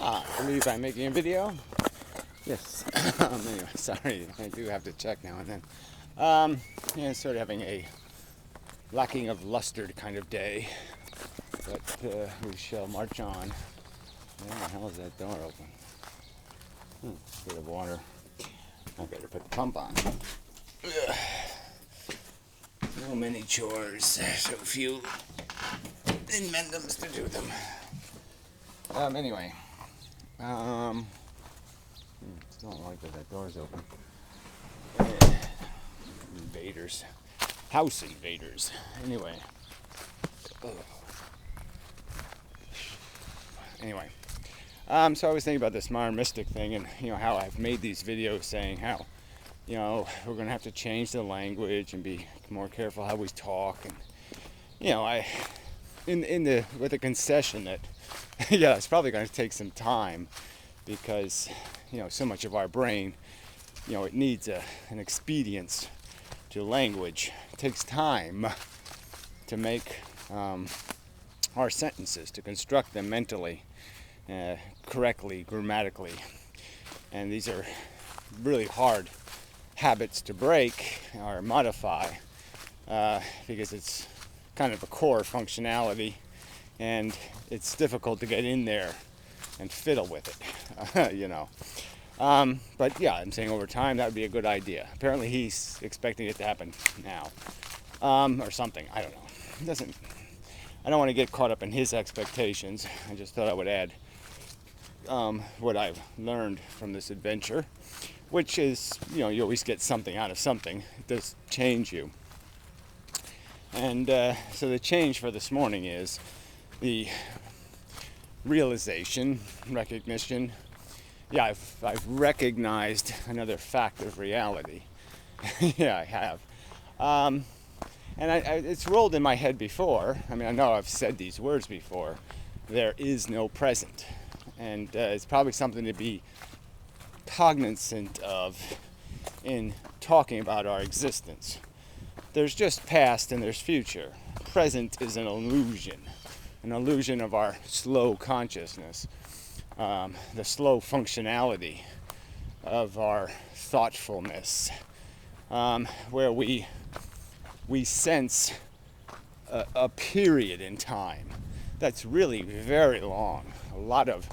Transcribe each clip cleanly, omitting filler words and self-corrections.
I believe I'm making a video. Yes. Anyway, sorry, I do have to check now and then. Yeah, sort of having a lacking of luster kind of day, but we shall march on. Where the hell is that door open? Bit of water. I better put the pump on. Ugh. So many chores, so few inmendhams to do them. Anyway. Still don't like that door's open. Invaders. House invaders. Anyway. Anyway. So I was thinking about this modern mystic thing and, how I've made these videos saying how, we're going to have to change the language and be more careful how we talk. And, with the concession that, yeah, it's probably going to take some time because, so much of our brain, it needs an expedience to language. It takes time to make our sentences, to construct them mentally, correctly, grammatically. And these are really hard habits to break or modify because it's kind of a core functionality and it's difficult to get in there and fiddle with it, But yeah, I'm saying over time that would be a good idea. Apparently he's expecting it to happen now, or something. I don't know. I don't want to get caught up in his expectations. I just thought I would add what I've learned from this adventure, which is, you always get something out of something. It does change you. And so the change for this morning is the realization, recognition. Yeah, I've recognized another fact of reality. Yeah, I have. And it's rolled in my head before. I mean, I know I've said these words before. There is no present. And it's probably something to be cognizant of in talking about our existence. There's just past and there's future. Present is an illusion of our slow consciousness, the slow functionality of our thoughtfulness, where we sense a period in time that's really very long. A lot of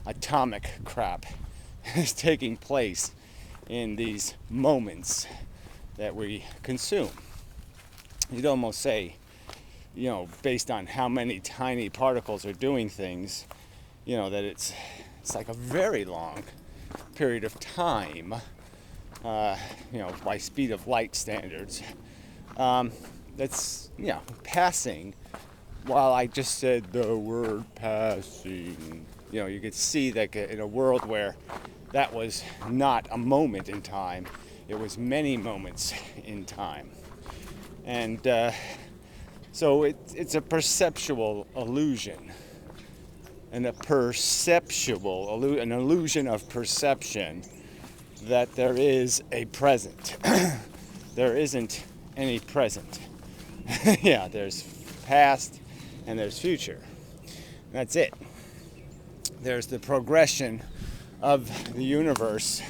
atomic crap is taking place in these moments that we consume. You'd almost say, based on how many tiny particles are doing things, that it's like a very long period of time, by speed of light standards. That's, passing. While I just said the word passing, you could see that in a world where that was not a moment in time, it was many moments in time. And so it's a perceptual illusion, and an illusion of perception that there is a present. There isn't any present. Yeah, there's past and there's future. That's it. There's the progression of the universe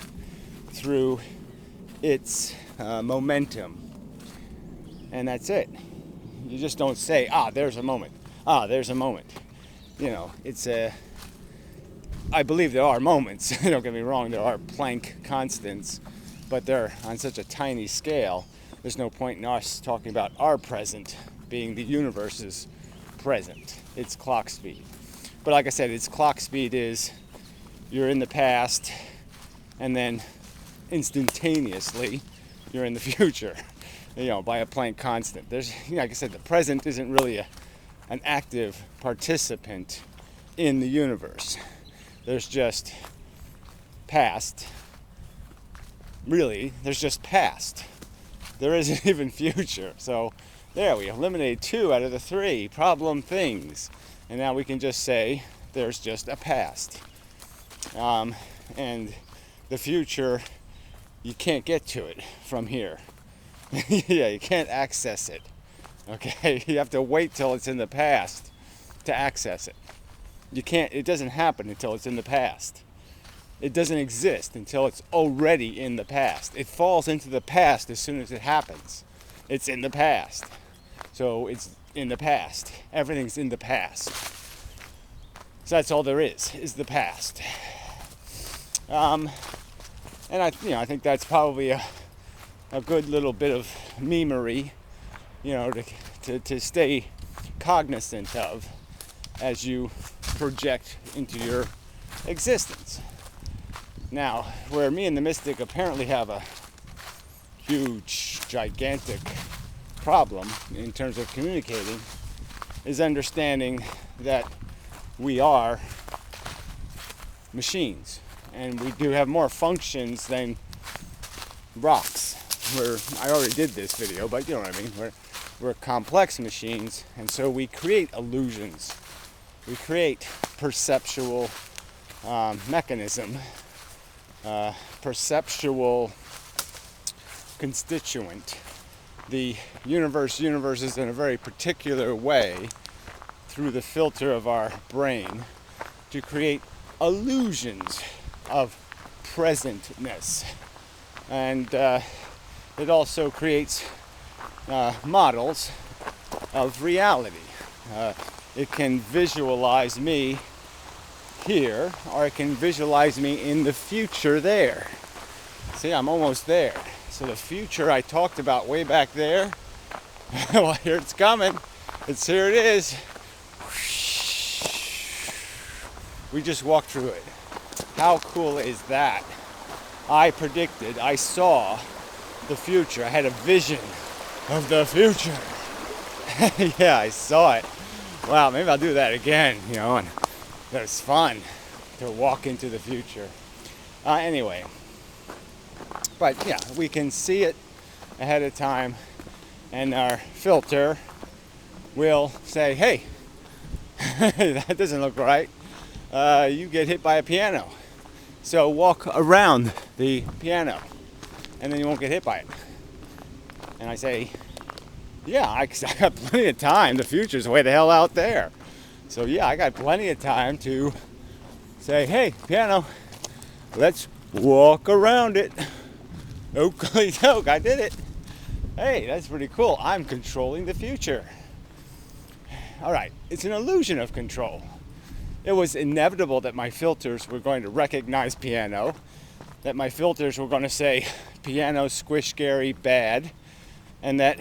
through its momentum. And that's it. You just don't say, there's a moment. There's a moment. I believe there are moments. Don't get me wrong, there are Planck constants, but they're on such a tiny scale, there's no point in us talking about our present being the universe's present. It's clock speed. But like I said, its clock speed is you're in the past, and then instantaneously you're in the future. By a Planck constant. There's, like I said, the present isn't really an active participant in the universe. There's just past. Really, there's just past. There isn't even future. So there, we eliminated 2 out of the 3 problem things. And now we can just say there's just a past. And the future, you can't get to it from here. Yeah, you can't access it. Okay, you have to wait till it's in the past to access it. It doesn't happen until it's in the past. It doesn't exist until it's already in the past. It falls into the past as soon as it happens. It's in the past. So it's in the past. Everything's in the past. So that's all there is the past. And I think that's probably a good little bit of memery, to stay cognizant of as you project into your existence. Now, where me and the mystic apparently have a huge, gigantic problem in terms of communicating is understanding that we are machines, and we do have more functions than rocks. I already did this video, but you know what I mean. We're complex machines, and so we create illusions. We create perceptual mechanism, perceptual constituent. The universe is in a very particular way through the filter of our brain to create illusions of presentness. And it also creates models of reality. It can visualize me here, or it can visualize me in the future there. See, I'm almost there. So the future I talked about way back there, well, here it's coming. Here it is. We just walked through it. How cool is that? I saw the future. I had a vision of the future. Yeah, I saw it. Wow, maybe I'll do that again, and that was fun to walk into the future. Anyway, but yeah, we can see it ahead of time, and our filter will say, hey, that doesn't look right. You get hit by a piano. So walk around the piano, and then you won't get hit by it. And I say, yeah, I got plenty of time. The future's way the hell out there. So yeah, I got plenty of time to say, hey, piano, let's walk around it. Oakley doke, I did it. Hey, that's pretty cool. I'm controlling the future. All right, it's an illusion of control. It was inevitable that my filters were going to recognize piano, that my filters were going to say piano, squish, scary, bad, and that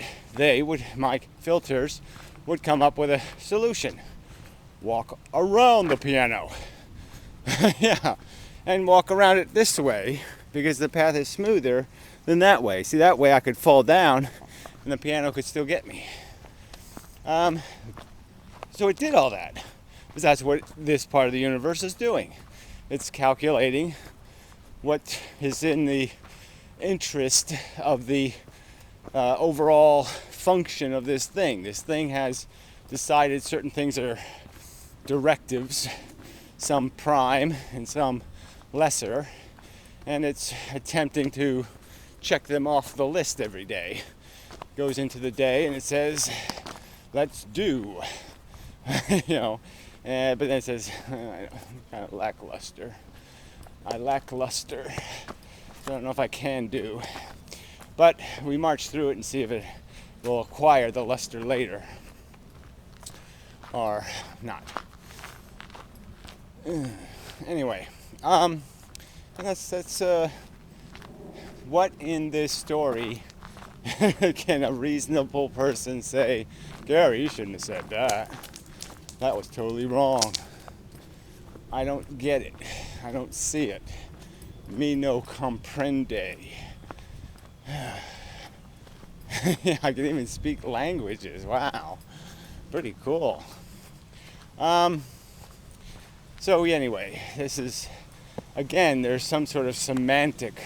my filters would come up with a solution. Walk around the piano. Yeah, and walk around it this way because the path is smoother than that way. See, that way I could fall down and the piano could still get me. So it did all that. Because that's what this part of the universe is doing. It's calculating what is in the interest of the overall function of this thing. This thing has decided certain things are directives, some prime and some lesser, and it's attempting to check them off the list every day. Goes into the day and it says, let's do, but then it says, kind of lackluster. I lack luster. I don't know if I can do. But we march through it and see if it will acquire the luster later. Or not. Anyway, that's what in this story can a reasonable person say, Gary, you shouldn't have said that. That was totally wrong. I don't get it. I don't see it. Me no comprende. Yeah, I can even speak languages. Wow. Pretty cool. So anyway, this is, again, there's some sort of semantic,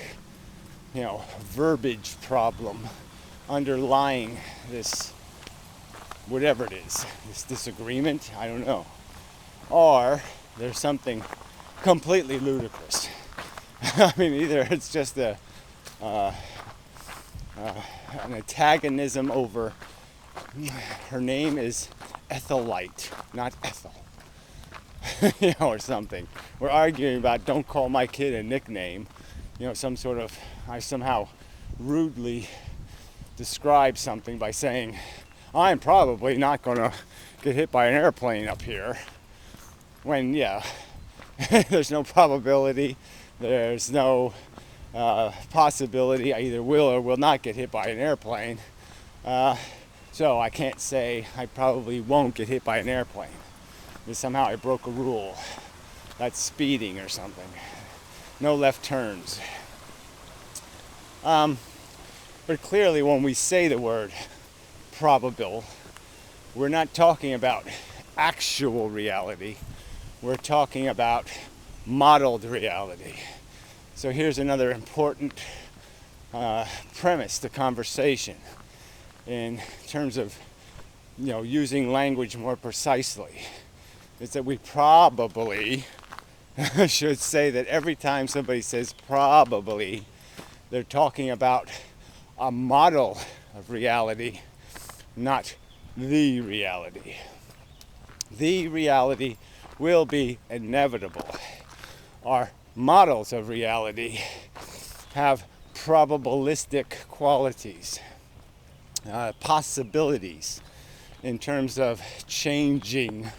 verbiage problem underlying this, whatever it is, this disagreement, I don't know. Or there's something completely ludicrous. I mean, either it's just an antagonism over, her name is Ethelite, not Ethel. or something. We're arguing about don't call my kid a nickname, some sort of, I somehow rudely describe something by saying, I'm probably not going to get hit by an airplane up here. When, there's no probability, there's no possibility I either will or will not get hit by an airplane. So I can't say I probably won't get hit by an airplane. Because somehow I broke a rule. That's speeding or something. No left turns. But clearly when we say the word probable, we're not talking about actual reality. We're talking about modeled reality. So here's another important premise to conversation in terms of using language more precisely. Is that we probably should say that every time somebody says probably, they're talking about a model of reality, not the reality. The reality will be inevitable. Our models of reality have probabilistic qualities, possibilities in terms of changing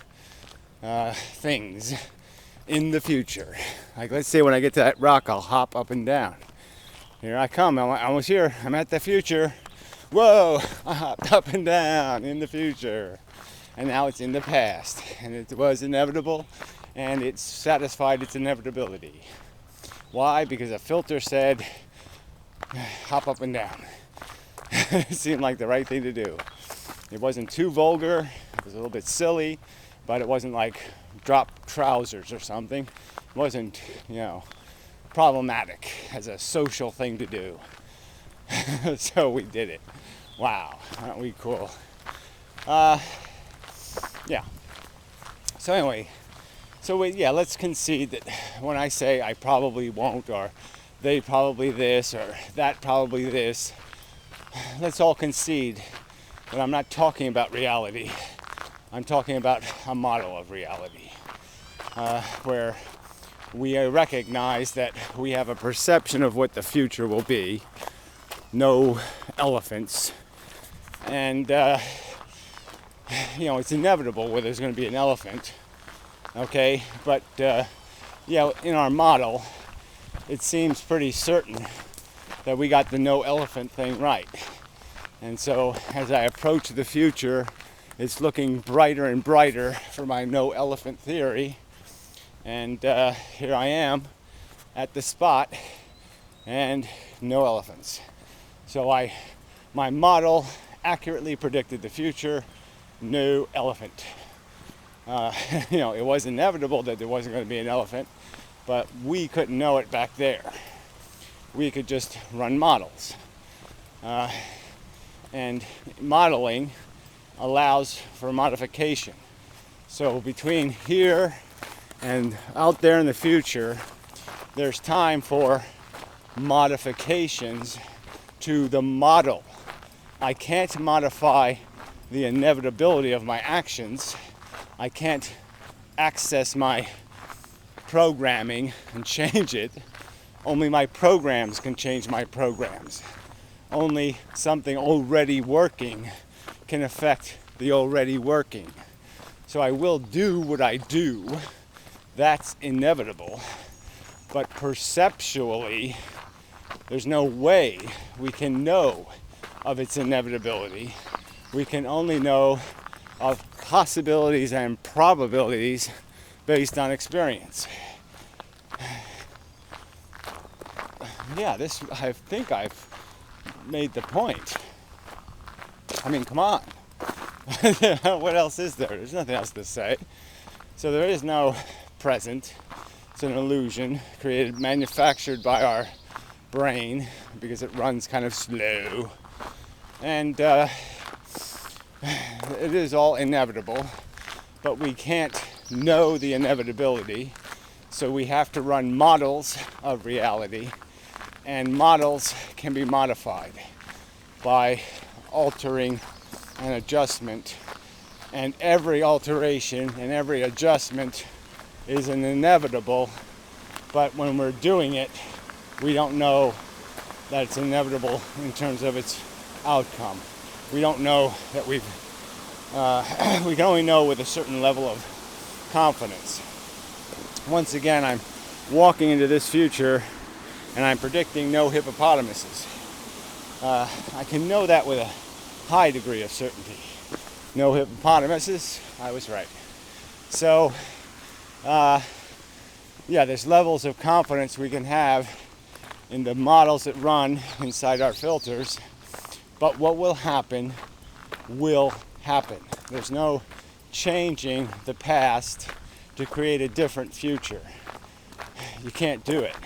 things in the future. Like, let's say when I get to that rock, I'll hop up and down. Here I come. I'm almost here. I'm at the future. Whoa! I hopped up and down in the future. And now it's in the past. And it was inevitable, and it's satisfied its inevitability. Why? Because a filter said, hop up and down. It seemed like the right thing to do. It wasn't too vulgar. It was a little bit silly. But it wasn't like drop trousers or something. It wasn't, problematic as a social thing to do. So we did it. Wow, aren't we cool? Yeah. So anyway, let's concede that when I say I probably won't, or they probably this, or that probably this, let's all concede that I'm not talking about reality. I'm talking about a model of reality, where we recognize that we have a perception of what the future will be. No elephants. And, it's inevitable where there's going to be an elephant. Okay? But, in our model, it seems pretty certain that we got the no elephant thing right. And so, as I approach the future, it's looking brighter and brighter for my no elephant theory. And here I am at the spot and no elephants. So my model accurately predicted the future, no elephant. It was inevitable that there wasn't going to be an elephant, but we couldn't know it back there. We could just run models. And modeling allows for modification. So between here and out there in the future, there's time for modifications to the model. I can't modify the inevitability of my actions. I can't access my programming and change it. Only my programs can change my programs. Only something already working can affect the already working. So I will do what I do. That's inevitable. But perceptually, there's no way we can know of its inevitability. We can only know of possibilities and probabilities based on experience. Yeah, I think I've made the point. I mean, come on. What else is there? There's nothing else to say. So there is no present. It's an illusion manufactured by our brain because it runs kind of slow. And it is all inevitable, but we can't know the inevitability. So we have to run models of reality, and models can be modified by altering an adjustment, and every alteration and every adjustment is an inevitable, but when we're doing it, we don't know that it's inevitable in terms of its outcome. We don't know that we can only know with a certain level of confidence. Once again, I'm walking into this future and I'm predicting no hippopotamuses. I can know that with a high degree of certainty. No hippopotamuses, I was right. So, there's levels of confidence we can have in the models that run inside our filters, but what will happen will happen. There's no changing the past to create a different future. You can't do it.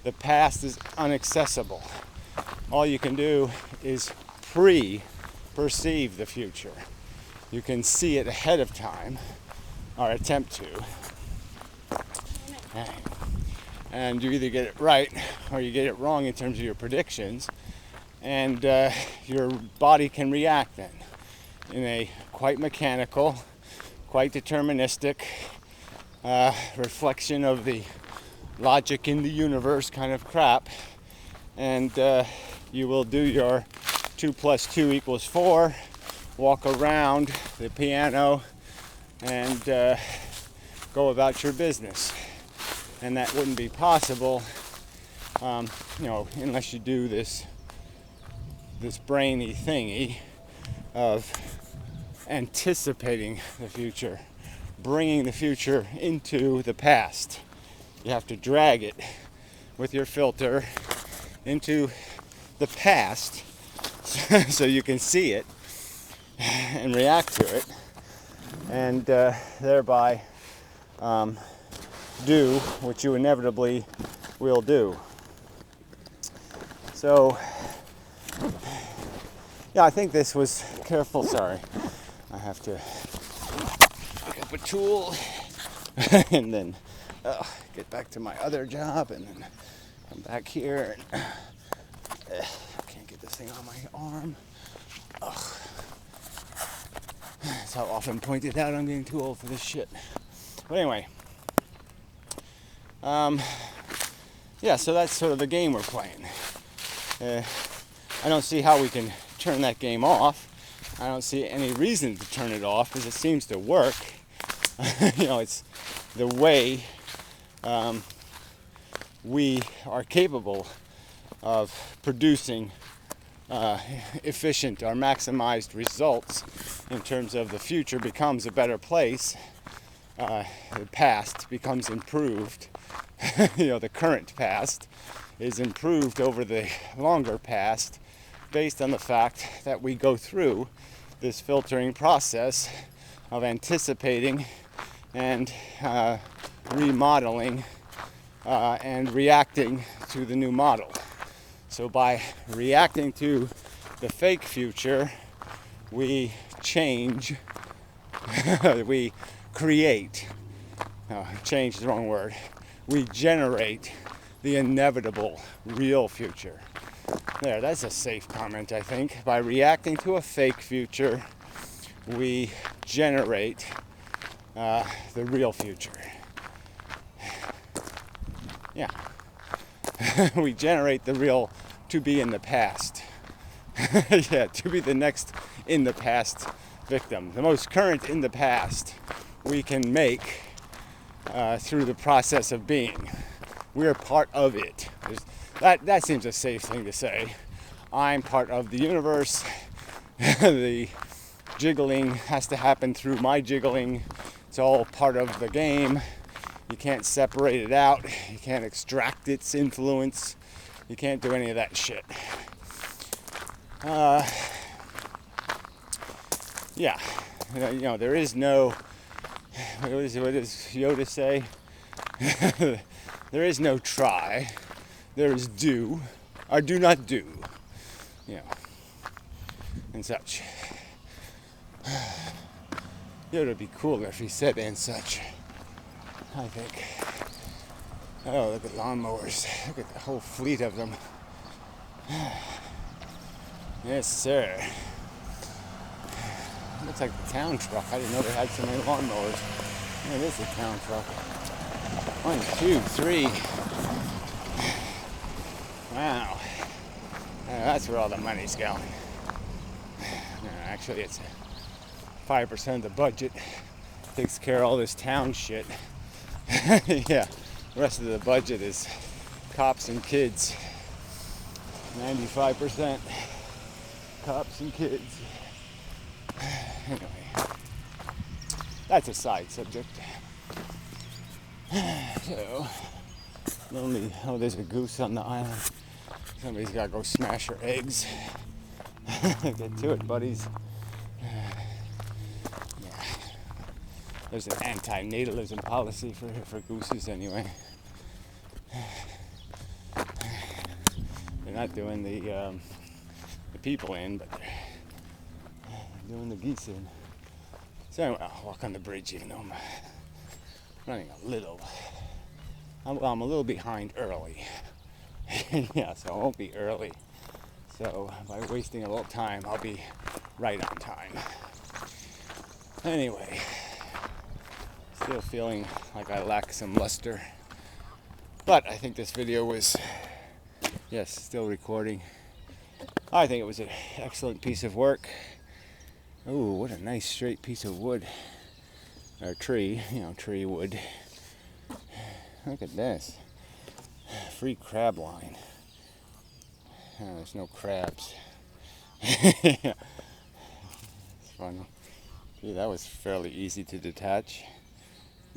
The past is inaccessible. All you can do is perceive the future. You can see it ahead of time, or attempt to. And you either get it right or you get it wrong in terms of your predictions, and your body can react then in a quite mechanical, quite deterministic reflection of the logic in the universe kind of crap, and you will do your 2 + 2 = 4, walk around the piano, and go about your business. And that wouldn't be possible, unless you do this brainy thingy of anticipating the future, bringing the future into the past. You have to drag it with your filter into the past so you can see it and react to it, and thereby do what you inevitably will do. So, I think this was careful. Sorry, I have to pick up a tool and then get back to my other job, and then come back here. And, can't get this thing on my arm. That's how often pointed out I'm getting too old for this shit. But anyway, so that's sort of the game we're playing. I don't see how we can turn that game off. I don't see any reason to turn it off because it seems to work. It's the way we are capable of producing efficient or maximized results in terms of the future becomes a better place. The past becomes improved. The current past is improved over the longer past based on the fact that we go through this filtering process of anticipating and remodeling and reacting to the new model. So by reacting to the fake future, we change, we create, change is the wrong word, we generate the inevitable real future. There, that's a safe comment, I think. By reacting to a fake future, we generate the real future. Yeah. We generate the real to be in the past. To be the next in the past victim. The most current in the past we can make through the process of being. We're part of it. That seems a safe thing to say. I'm part of the universe. The jiggling has to happen through my jiggling. It's all part of the game. You can't separate it out. You can't extract its influence. You can't do any of that shit. There is no, what does Yoda say? There is no try. There is do, or do not do. And such. Yoda would be cooler if he said and such, I think. Oh, look at lawnmowers. Look at the whole fleet of them. Yes, sir. Looks like the town truck. I didn't know they had so many lawnmowers. It is a town truck. 1, 2, 3. Wow. That's where all the money's going. Actually, it's 5% of the budget. Takes care of all this town shit. Yeah. The rest of the budget is cops and kids. 95% cops and kids. Anyway, that's a side subject. So, there's a goose on the island. Somebody's got to go smash her eggs. Get to it, buddies. Yeah. There's an anti-natalism policy for gooses anyway. They're not doing the people in, but they're doing the geese in. So anyway, I'll walk on the bridge even though I'm running a little. I'm a little behind early. Yeah, so I won't be early. So by wasting a little time, I'll be right on time. Anyway, still feeling like I lack some luster. But I think this video was, yes, still recording. I think it was an excellent piece of work. Ooh, what a nice straight piece of wood. Or tree, tree wood. Look at this. Free crab line. Oh, there's no crabs. It's funny. Gee, that was fairly easy to detach.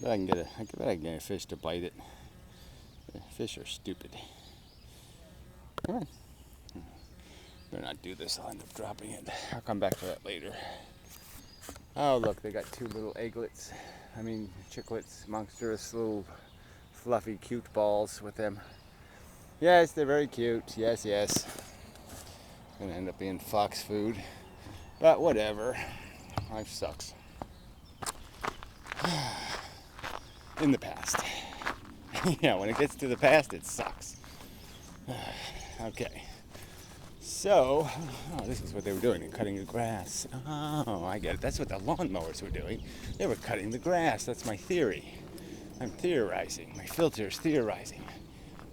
I bet I can get a fish to bite it. Fish are stupid. Come on. Better not do this, I'll end up dropping it. I'll come back to that later. Oh look, they got 2 little chicklets, monstrous little fluffy cute balls with them. Yes, they're very cute, yes. Gonna end up being fox food, but whatever, life sucks. In the past. Yeah, when it gets to the past, it sucks. Okay. So, this is what they were doing, they're cutting the grass. Oh, I get it. That's what the lawnmowers were doing. They were cutting the grass. That's my theory. I'm theorizing. My filter is theorizing.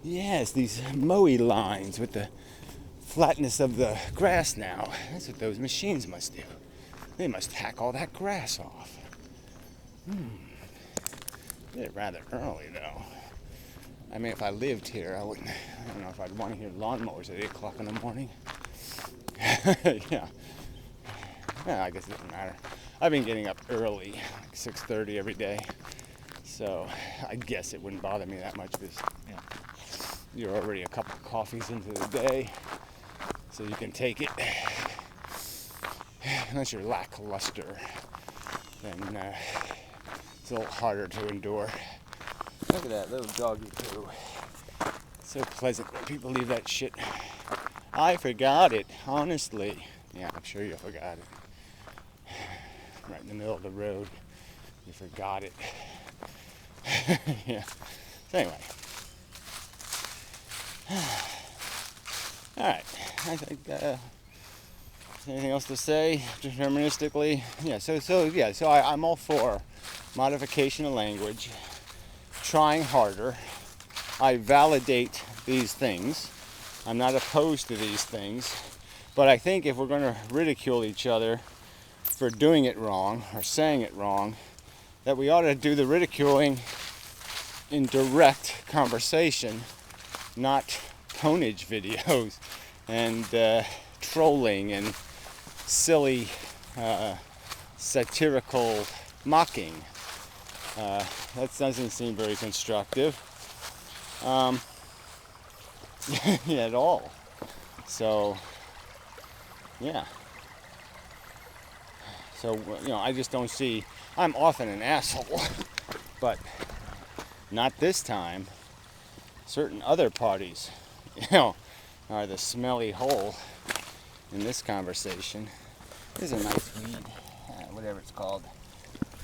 Yes, these mowy lines with the flatness of the grass now. That's what those machines must do. They must hack all that grass off. They're rather early, though. I mean, if I lived here, I don't know if I'd want to hear lawnmowers at 8 o'clock in the morning. Yeah, I guess it doesn't matter. I've been getting up early, like 6:30 every day. So I guess it wouldn't bother me that much because you're already a couple of coffees into the day. So you can take it. Unless you're lackluster, then it's a little harder to endure. Look at that little doggy poo. So pleasant when people leave that shit. I forgot it, honestly. Yeah, I'm sure you forgot it. Right in the middle of the road. You forgot it. Yeah. So anyway. Alright. I think anything else to say deterministically? Yeah, so I'm all for modification of language. Trying harder. I validate these things. I'm not opposed to these things. But I think if we're going to ridicule each other for doing it wrong or saying it wrong, that we ought to do the ridiculing in direct conversation, not tonnage videos and trolling and silly satirical mocking. That doesn't seem very constructive at all. So, yeah. So, I just don't see. I'm often an asshole, but not this time. Certain other parties, are the smelly hole in this conversation. This is a nice weed, whatever it's called.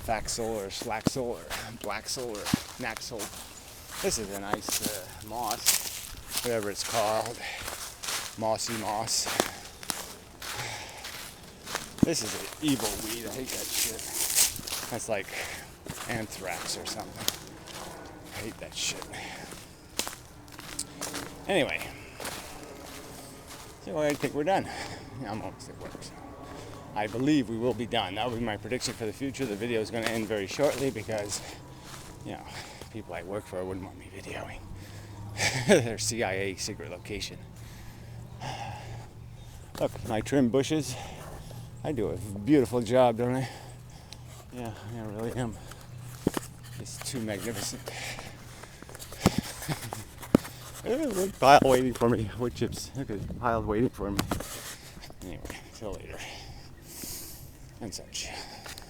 Faxel or Slaxel or Blaxel or Naxel. This is a nice moss, whatever it's called. Mossy moss. This is an evil weed. I hate that shit. That's like anthrax or something. hate that shit. Anyway, so I think we're done. Yeah, I'm almost at work, so I believe we will be done. That will be my prediction for the future. The video is going to end very shortly because, you know, people I work for wouldn't want me videoing their CIA secret location. Look, my trim bushes. I do a beautiful job, don't I? Yeah, I really am. It's too magnificent. Wood pile waiting for me. Wood chips. Look at the pile waiting for me. Anyway, till later. And such.